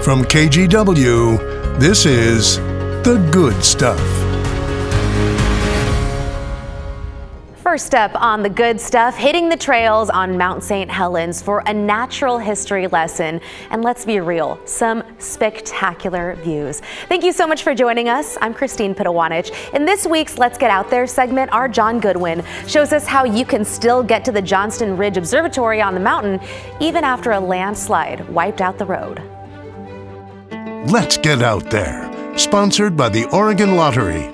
From KGW, this is The Good Stuff. First up on The Good Stuff, hitting the trails on Mount St. Helens for a natural history lesson. And let's be real, some spectacular views. Thank you so much for joining us. I'm Christine Pitawanich. In this week's Let's Get Out There segment, our John Goodwin shows us how you can still get to the Johnston Ridge Observatory on the mountain even after a landslide wiped out the road. Let's Get Out There, sponsored by the Oregon Lottery.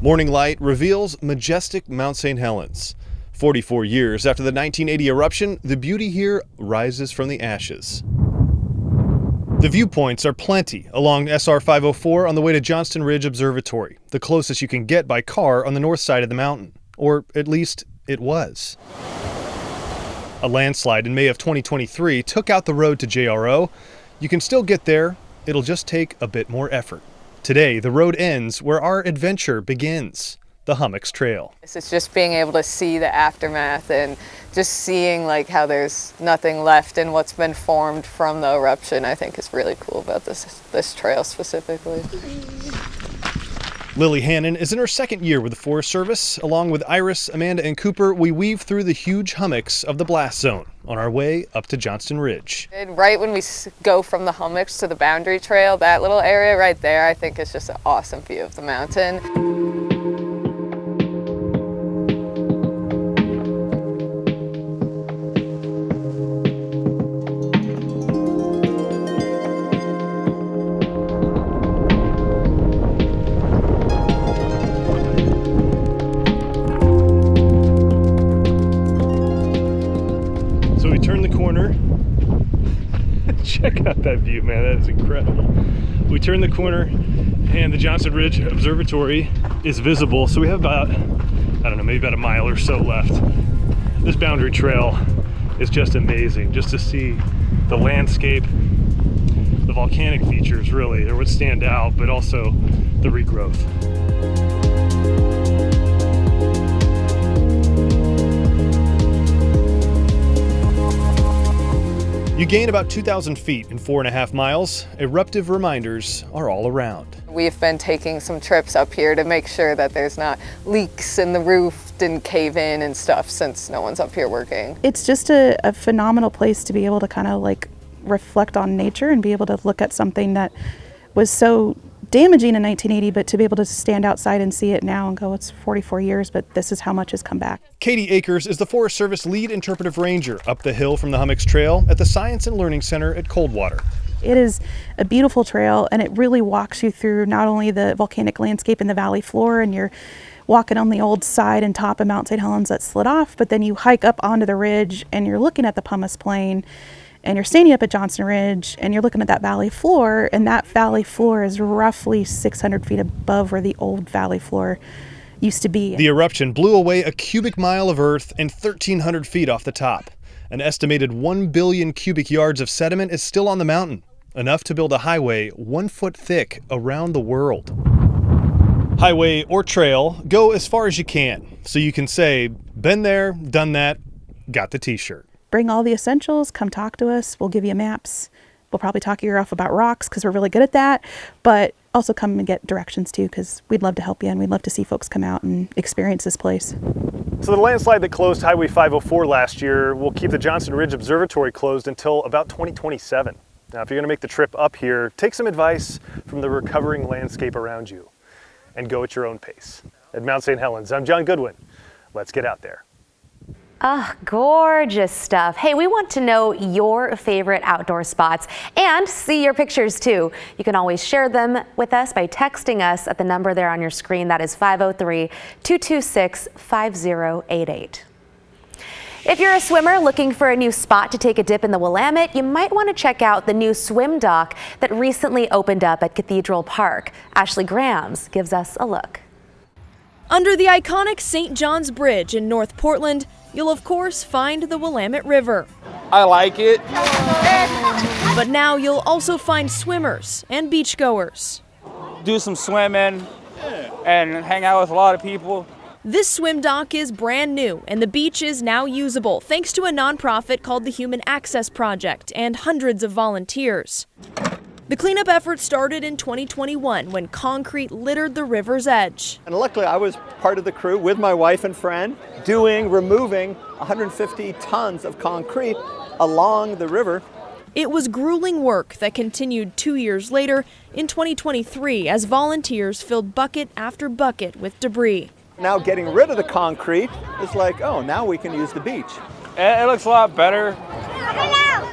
Morning light reveals majestic Mount St. Helens. 44 years after the 1980 eruption, the beauty here rises from the ashes. The viewpoints are plenty along SR 504 on the way to Johnston Ridge Observatory, the closest you can get by car on the north side of the mountain. Or at least it was. A landslide in May of 2023 took out the road to JRO. You can still get there, it'll just take a bit more effort. Today, the road ends where our adventure begins, the Hummocks Trail. It's just being able to see the aftermath and just seeing like how there's nothing left in what's been formed from the eruption, I think is really cool about this trail specifically. Lily Hannon is in her second year with the Forest Service. Along with Iris, Amanda, and Cooper, we weave through the huge hummocks of the blast zone on our way up to Johnston Ridge. And right when we go from the hummocks to the boundary trail, that little area right there, I think is just an awesome view of the mountain. Check out that view, man. That is incredible. We turn the corner and the Johnston Ridge Observatory is visible. So we have about, I don't know, maybe about a mile or so left. This boundary trail is just amazing. Just to see the landscape, the volcanic features really are what stand out, but also the regrowth. You gain about 2,000 feet in 4.5 miles. Eruptive reminders are all around. We've been taking some trips up here to make sure that there's not leaks in the roof, didn't cave in and stuff since no one's up here working. It's just a phenomenal place to be able to kind of like reflect on nature and be able to look at something that was so damaging in 1980, but to be able to stand outside and see it now and go, it's 44 years, but this is how much has come back. Katie Akers is the Forest Service lead interpretive ranger up the hill from the Hummocks Trail at the Science and Learning Center at Coldwater. It is a beautiful trail, and it really walks you through not only the volcanic landscape and the valley floor, and you're walking on the old side and top of Mount St. Helens that slid off, but then you hike up onto the ridge and you're looking at the pumice plain. And you're standing up at Johnston Ridge and you're looking at that valley floor, and that valley floor is roughly 600 feet above where the old valley floor used to be. The eruption blew away a cubic mile of earth and 1,300 feet off the top. An estimated 1 billion cubic yards of sediment is still on the mountain, enough to build a highway 1 foot thick around the world. Highway or trail, go as far as you can, so you can say, been there, done that, got the t-shirt. Bring all the essentials, come talk to us, we'll give you maps. We'll probably talk your ear off about rocks because we're really good at that, but also come and get directions too, because we'd love to help you and we'd love to see folks come out and experience this place. So the landslide that closed Highway 504 last year will keep the Johnston Ridge Observatory closed until about 2027. Now, if you're gonna make the trip up here, take some advice from the recovering landscape around you and go at your own pace. At Mount St. Helens, I'm John Goodwin. Let's get out there. Gorgeous stuff. Hey, we want to know your favorite outdoor spots and see your pictures too. You can always share them with us by texting us at the number there on your screen. That is 503-226-5088. If you're a swimmer looking for a new spot to take a dip in the Willamette, you might want to check out the new swim dock that recently opened up at Cathedral Park. Ashley Grams gives us a look. Under the iconic St. John's Bridge in North Portland, you'll of course find the Willamette River. I like it. But now you'll also find swimmers and beachgoers. Do some swimming and hang out with a lot of people. This swim dock is brand new, and the beach is now usable thanks to a nonprofit called the Human Access Project and hundreds of volunteers. The cleanup effort started in 2021 when concrete littered the river's edge. And luckily I was part of the crew with my wife and friend removing 150 tons of concrete along the river. It was grueling work that continued 2 years later in 2023 as volunteers filled bucket after bucket with debris. Now getting rid of the concrete is like, oh, now we can use the beach. It looks a lot better.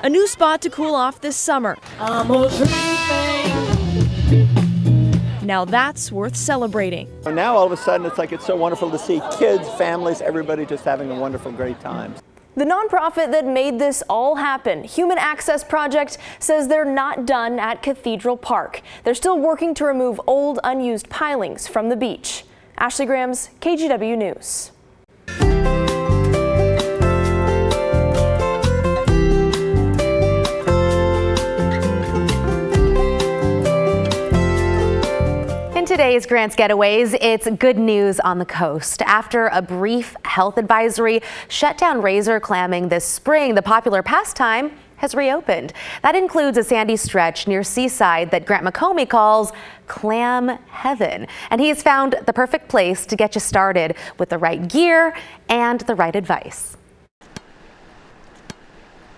A new spot to cool off this summer. Now that's worth celebrating. And now all of a sudden it's so wonderful to see kids, families, everybody just having a wonderful, great time. The nonprofit that made this all happen, Human Access Project, says they're not done at Cathedral Park. They're still working to remove old, unused pilings from the beach. Ashley Grams, KGW News. In today's Grants Getaways, it's good news on the coast. After a brief health advisory shut down razor clamming this spring, the popular pastime has reopened. That includes a sandy stretch near Seaside that Grant McComey calls Clam Heaven. And he's found the perfect place to get you started with the right gear and the right advice.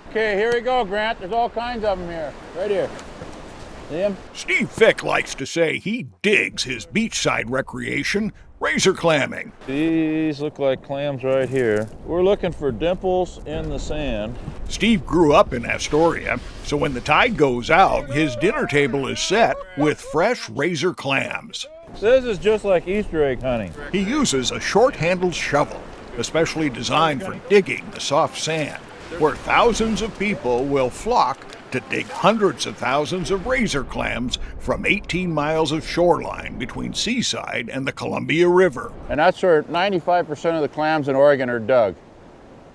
Okay, here we go, Grant. There's all kinds of them here. Right here. See 'em? Steve Fick likes to say he digs his beachside recreation, razor clamming. These look like clams right here. We're looking for dimples in the sand. Steve grew up in Astoria, so when the tide goes out, his dinner table is set with fresh razor clams. This is just like Easter egg hunting. He uses a short-handled shovel, especially designed for digging the soft sand, where thousands of people will flock to dig hundreds of thousands of razor clams from 18 miles of shoreline between Seaside and the Columbia River. And that's where 95% of the clams in Oregon are dug,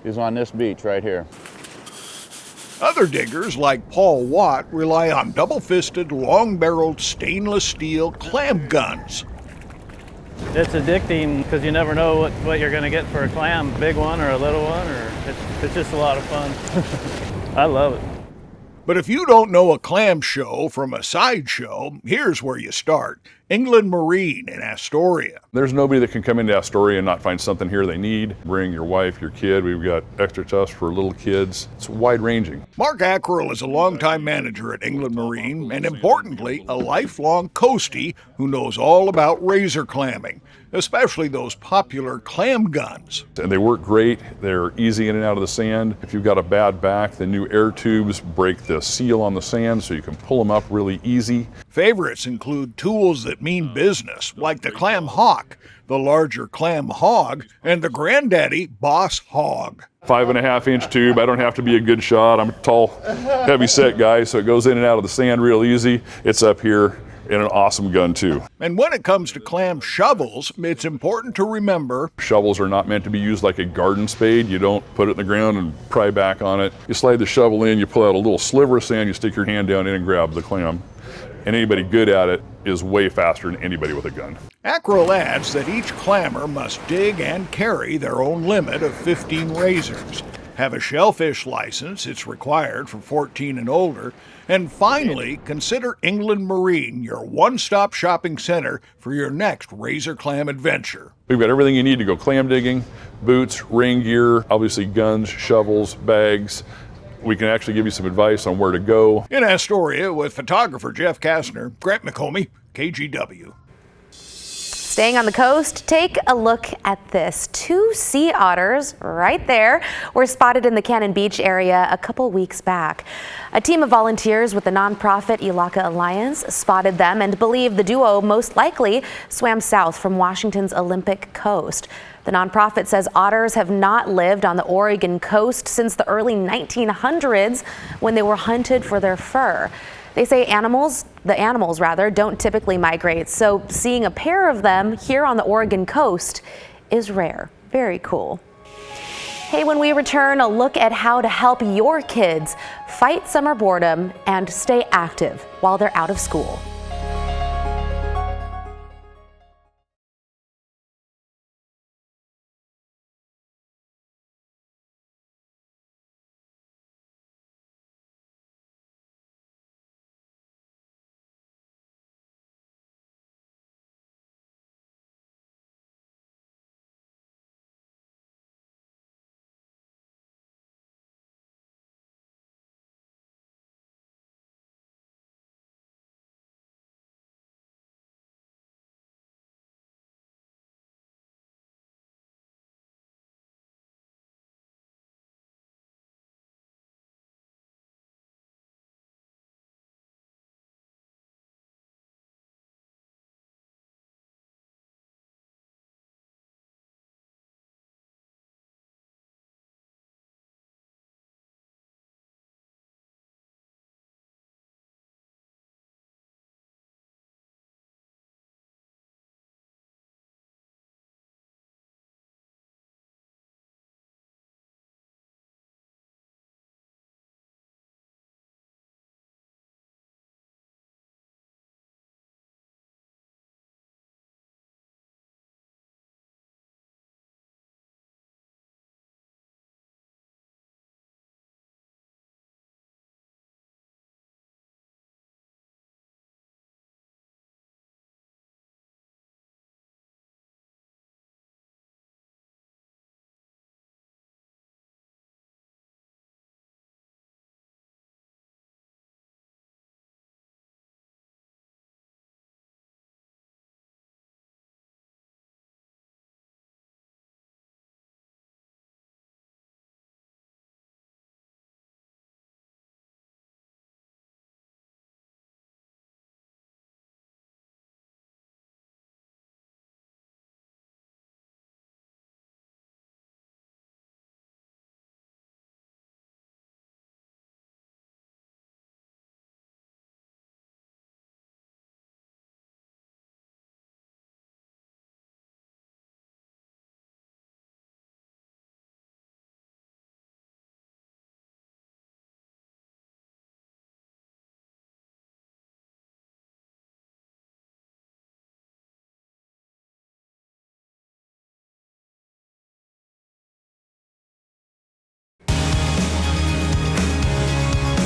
is on this beach right here. Other diggers, like Paul Watt, rely on double-fisted, long-barreled stainless steel clam guns. It's addicting because you never know what you're going to get for a clam, big one or a little one, or it's just a lot of fun. I love it. But if you don't know a clam show from a sideshow, here's where you start. England Marine in Astoria. There's nobody that can come into Astoria and not find something here they need. Bring your wife, your kid. We've got extra stuff for little kids. It's wide ranging. Mark Ackerell is a longtime manager at England Marine and, importantly, a lifelong coastie who knows all about razor clamming, especially those popular clam guns. And they work great. They're easy in and out of the sand. If you've got a bad back, the new air tubes break the seal on the sand so you can pull them up really easy. Favorites include tools that mean business, like the Clam Hawk, the larger Clam Hog, and the Granddaddy Boss Hog. 5.5-inch tube. I don't have to be a good shot. I'm a tall, heavy set guy, so it goes in and out of the sand real easy. It's up here. And an awesome gun too. And when it comes to clam shovels, it's important to remember shovels are not meant to be used like a garden spade. You don't put it in the ground and pry back on it. You slide the shovel in, you pull out a little sliver of sand, you stick your hand down in and grab the clam. And anybody good at it is way faster than anybody with a gun. Ackerell adds that each clammer must dig and carry their own limit of 15 razors. Have a shellfish license, it's required for 14 and older. And finally, consider England Marine your one-stop shopping center for your next razor clam adventure. We've got everything you need to go clam digging, boots, rain gear, obviously guns, shovels, bags. We can actually give you some advice on where to go. In Astoria with photographer Jeff Kastner, Grant McComey, KGW. Staying on the coast, take a look at this. 2 sea otters right there were spotted in the Cannon Beach area a couple weeks back. A team of volunteers with the nonprofit Ilaka Alliance spotted them and believe the duo most likely swam south from Washington's Olympic coast. The nonprofit says otters have not lived on the Oregon coast since the early 1900s when they were hunted for their fur. They say the animals don't typically migrate, so seeing a pair of them here on the Oregon coast is rare. Very cool. Hey, when we return, a look at how to help your kids fight summer boredom and stay active while they're out of school.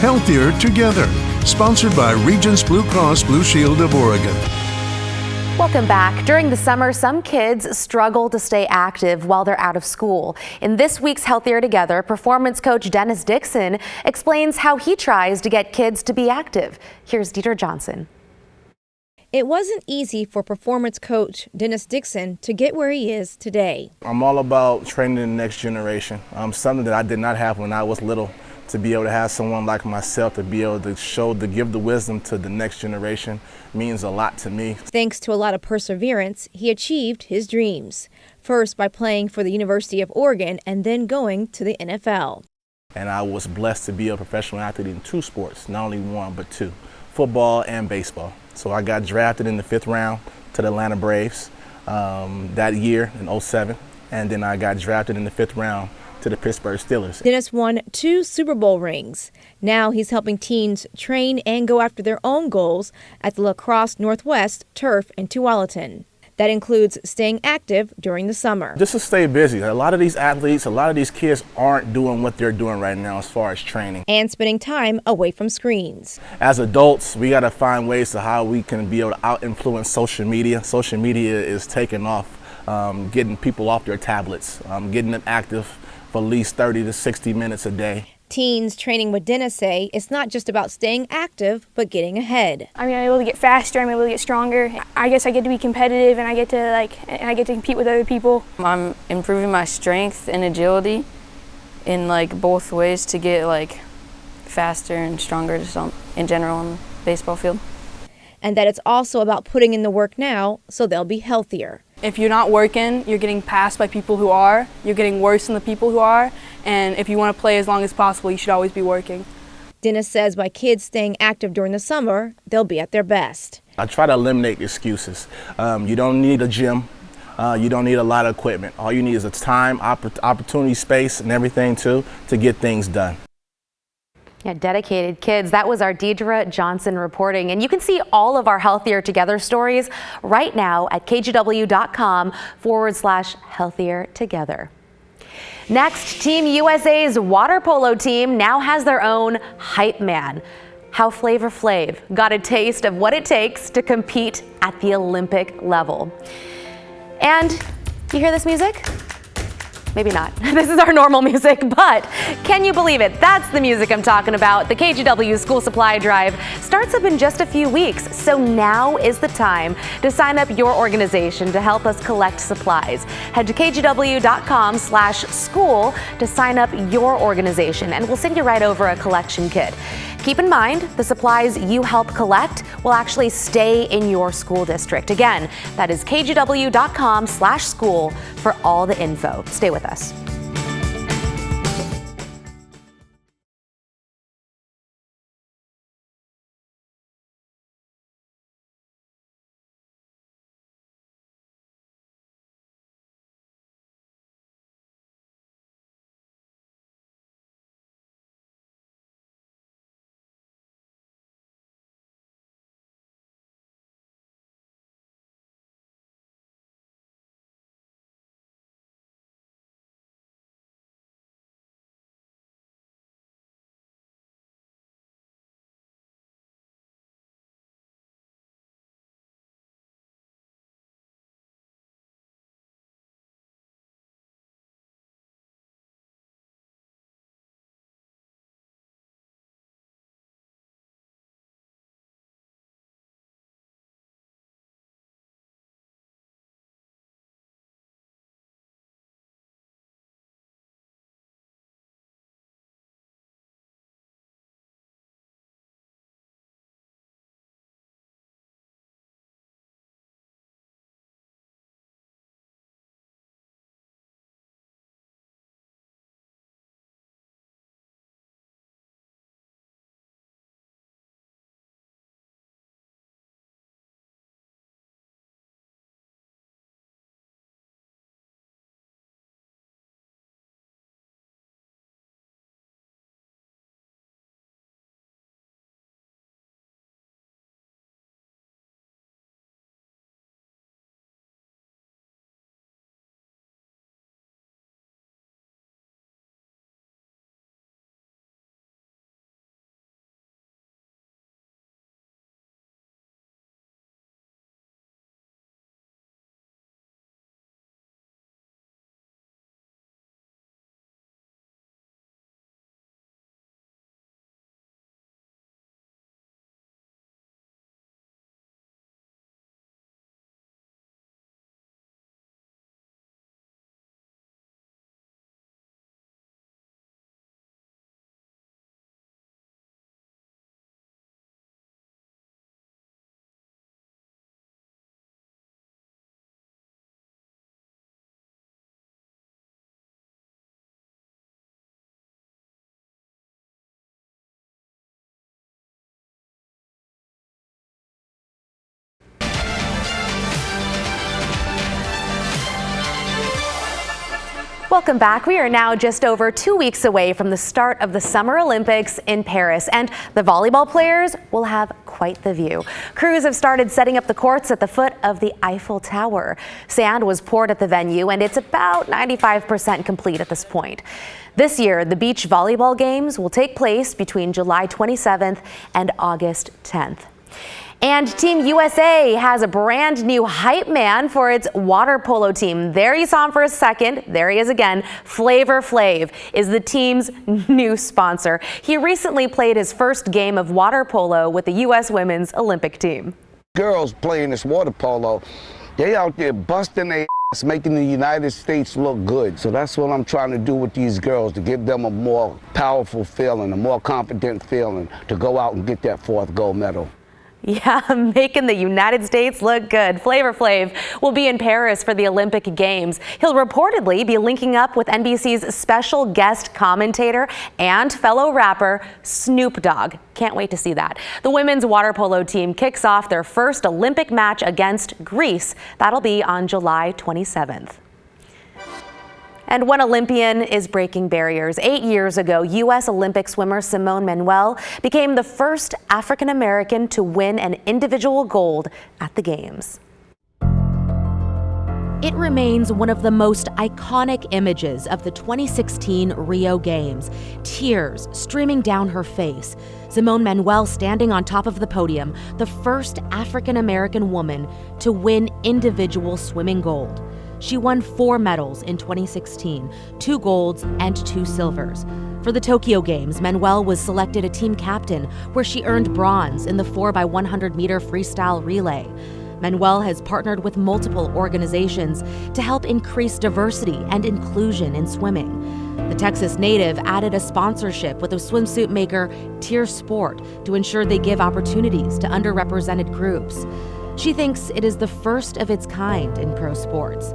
Healthier Together, sponsored by Regents Blue Cross Blue Shield of Oregon. Welcome back. During the summer, some kids struggle to stay active while they're out of school. In this week's Healthier Together, performance coach Dennis Dixon explains how he tries to get kids to be active. Here's Dieter Johnson. It wasn't easy for performance coach Dennis Dixon to get where he is today. I'm all about training the next generation, something that I did not have when I was little. To be able to have someone like myself to be able to give the wisdom to the next generation means a lot to me. Thanks to a lot of perseverance, he achieved his dreams. First by playing for the University of Oregon and then going to the NFL. And I was blessed to be a professional athlete in 2 sports, not only 1, but 2, football and baseball. So I got drafted in the 5th round to the Atlanta Braves that year in '07, and then I got drafted in the 5th round to the Pittsburgh Steelers. Dennis won 2 Super Bowl rings. Now he's helping teens train and go after their own goals at the La Crosse Northwest Turf in Tualatin. That includes staying active during the summer. Just to stay busy. A lot of these athletes, a lot of these kids aren't doing what they're doing right now as far as training. And spending time away from screens. As adults, we got to find ways to how we can be able to out-influence social media. Social media is taking off, getting people off their tablets, getting them active for at least 30 to 60 minutes a day. Teens training with Dennis say it's not just about staying active, but getting ahead. I mean, I'm able to get faster, I'm able to get stronger. I guess I get to be competitive and I get to compete with other people. I'm improving my strength and agility in both ways to get faster and stronger in general on the baseball field. And that it's also about putting in the work now so they'll be healthier. If you're not working, you're getting passed by people who are, you're getting worse than the people who are, and if you want to play as long as possible, you should always be working. Dennis says by kids staying active during the summer, they'll be at their best. I try to eliminate excuses. You don't need a gym. You don't need a lot of equipment. All you need is a time, opportunity, space, and everything to get things done. Yeah, dedicated kids. That was our Deidre Johnson reporting. And you can see all of our Healthier Together stories right now at kgw.com/healthier together. Next, Team USA's water polo team now has their own hype man. How Flavor Flav got a taste of what it takes to compete at the Olympic level. And you hear this music? Maybe not. This is our normal music, but can you believe it? That's the music I'm talking about. The KGW School Supply Drive starts up in just a few weeks, so now is the time to sign up your organization to help us collect supplies. Head to kgw.com/school to sign up your organization, and we'll send you right over a collection kit. Keep in mind, the supplies you help collect will actually stay in your school district. Again, that is kgw.com/school for all the info. Stay with us. Welcome back. We are now just over 2 weeks away from the start of the Summer Olympics in Paris, and the volleyball players will have quite the view. Crews have started setting up the courts at the foot of the Eiffel Tower. Sand was poured at the venue, and it's about 95% complete at this point. This year, the beach volleyball games will take place between July 27th and August 10th. And Team USA has a brand new hype man for its water polo team. There you saw him for a second. There he is again. Flavor Flav is the team's new sponsor. He recently played his first game of water polo with the U.S. women's Olympic team. Girls playing this water polo, they out there busting their ass, making the United States look good. So that's what I'm trying to do with these girls, to give them a more powerful feeling, a more confident feeling, to go out and get that 4th gold medal. Yeah, making the United States look good. Flavor Flav will be in Paris for the Olympic Games. He'll reportedly be linking up with NBC's special guest commentator and fellow rapper Snoop Dogg. Can't wait to see that. The women's water polo team kicks off their first Olympic match against Greece. That'll be on July 27th. And one Olympian is breaking barriers. 8 years ago, U.S. Olympic swimmer Simone Manuel became the first African American to win an individual gold at the Games. It remains one of the most iconic images of the 2016 Rio Games. Tears streaming down her face. Simone Manuel standing on top of the podium, the first African American woman to win individual swimming gold. She won 4 medals in 2016, 2 golds and 2 silvers. For the Tokyo Games, Manuel was selected a team captain, where she earned bronze in the 4x100-meter freestyle relay. Manuel has partnered with multiple organizations to help increase diversity and inclusion in swimming. The Texas native added a sponsorship with a swimsuit maker, Triy Sport, to ensure they give opportunities to underrepresented groups. She thinks it is the first of its kind in pro sports.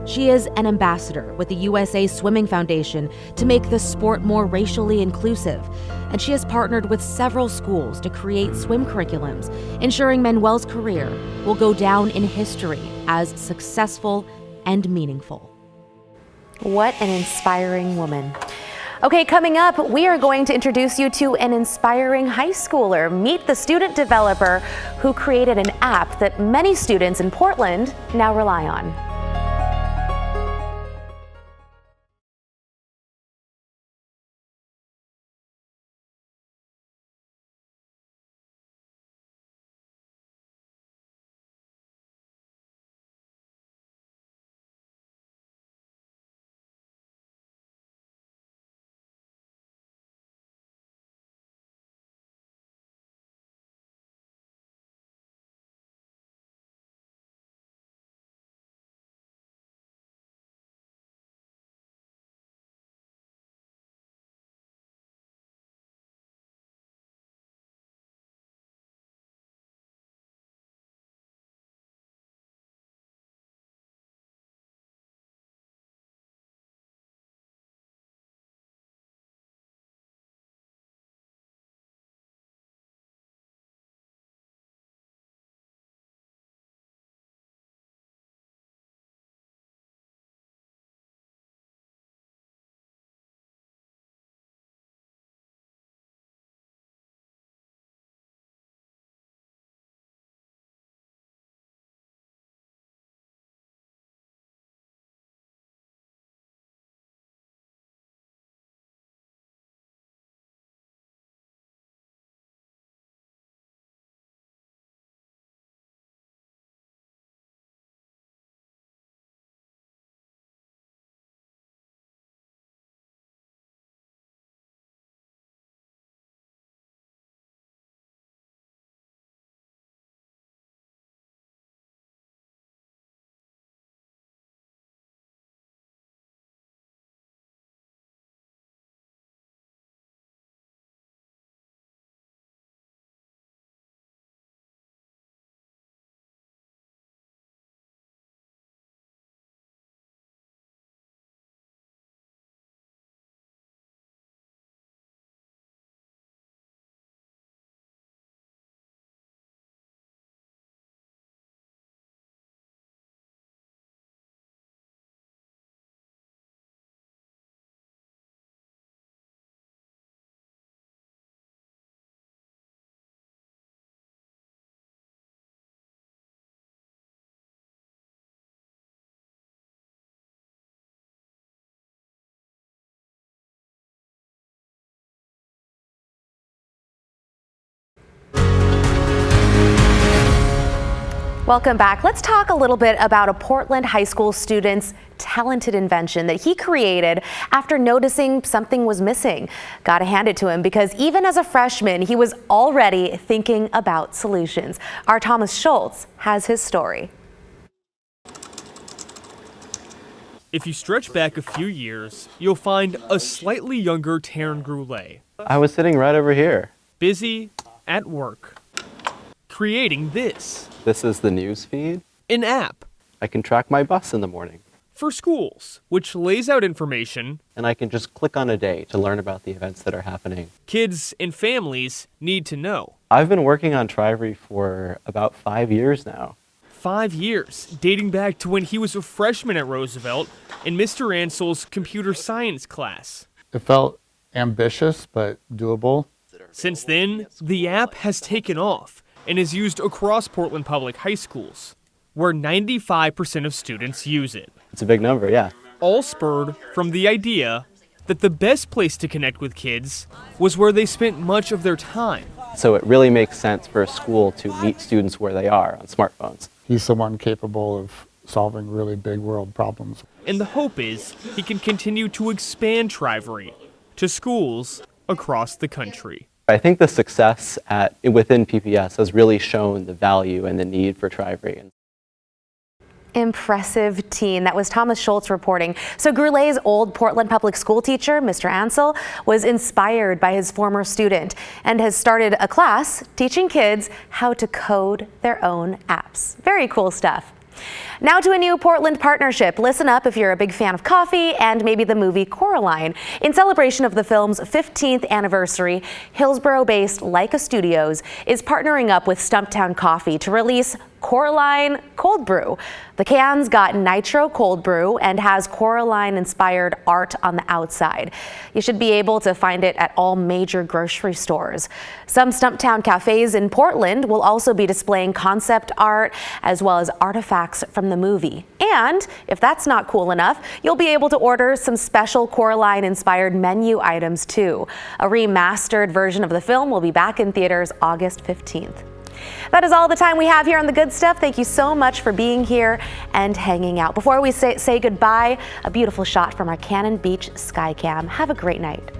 She is an ambassador with the USA Swimming Foundation to make the sport more racially inclusive, and she has partnered with several schools to create swim curriculums, ensuring Manuel's career will go down in history as successful and meaningful. What an inspiring woman. Okay, coming up, we are going to introduce you to an inspiring high schooler. Meet the student developer who created an app that many students in Portland now rely on. Welcome back. Let's talk a little bit about a Portland high school student's talented invention that he created after noticing something was missing. Gotta hand it to him, because even as a freshman, he was already thinking about solutions. Our Thomas Schultz has his story. If you stretch back a few years, you'll find a slightly younger Taryn Groulet. I was sitting right over here. Busy at work, creating this. This is the news feed. An app. I can track my bus in the morning. For schools, which lays out information. And I can just click on a day to learn about the events that are happening. Kids and families need to know. I've been working on Triy for about 5 years now. 5 years, dating back to when he was a freshman at Roosevelt in Mr. Ansell's computer science class. It felt ambitious, but doable. Since then, the app has taken off and is used across Portland public high schools, where 95% of students use it. It's a big number, yeah. All spurred from the idea that the best place to connect with kids was where they spent much of their time. So it really makes sense for a school to meet students where they are on smartphones. He's someone capable of solving really big world problems. And the hope is he can continue to expand Triy to schools across the country. I think the success within PPS has really shown the value and the need for Triy. Impressive teen. That was Thomas Schultz reporting. So Groulet's old Portland public school teacher, Mr. Ansell, was inspired by his former student and has started a class teaching kids how to code their own apps. Very cool stuff. Now to a new Portland partnership. Listen up if you're a big fan of coffee and maybe the movie Coraline. In celebration of the film's 15th anniversary, Hillsborough-based Leica Studios is partnering up with Stumptown Coffee to release Coraline Cold Brew. The can's got nitro cold brew and has Coraline-inspired art on the outside. You should be able to find it at all major grocery stores. Some Stumptown cafes in Portland will also be displaying concept art as well as artifacts from the movie. And if that's not cool enough, you'll be able to order some special Coraline-inspired menu items too. A remastered version of the film will be back in theaters August 15th. That is all the time we have here on The Good Stuff. Thank you so much for being here and hanging out. Before we say goodbye, a beautiful shot from our Cannon Beach Skycam. Have a great night.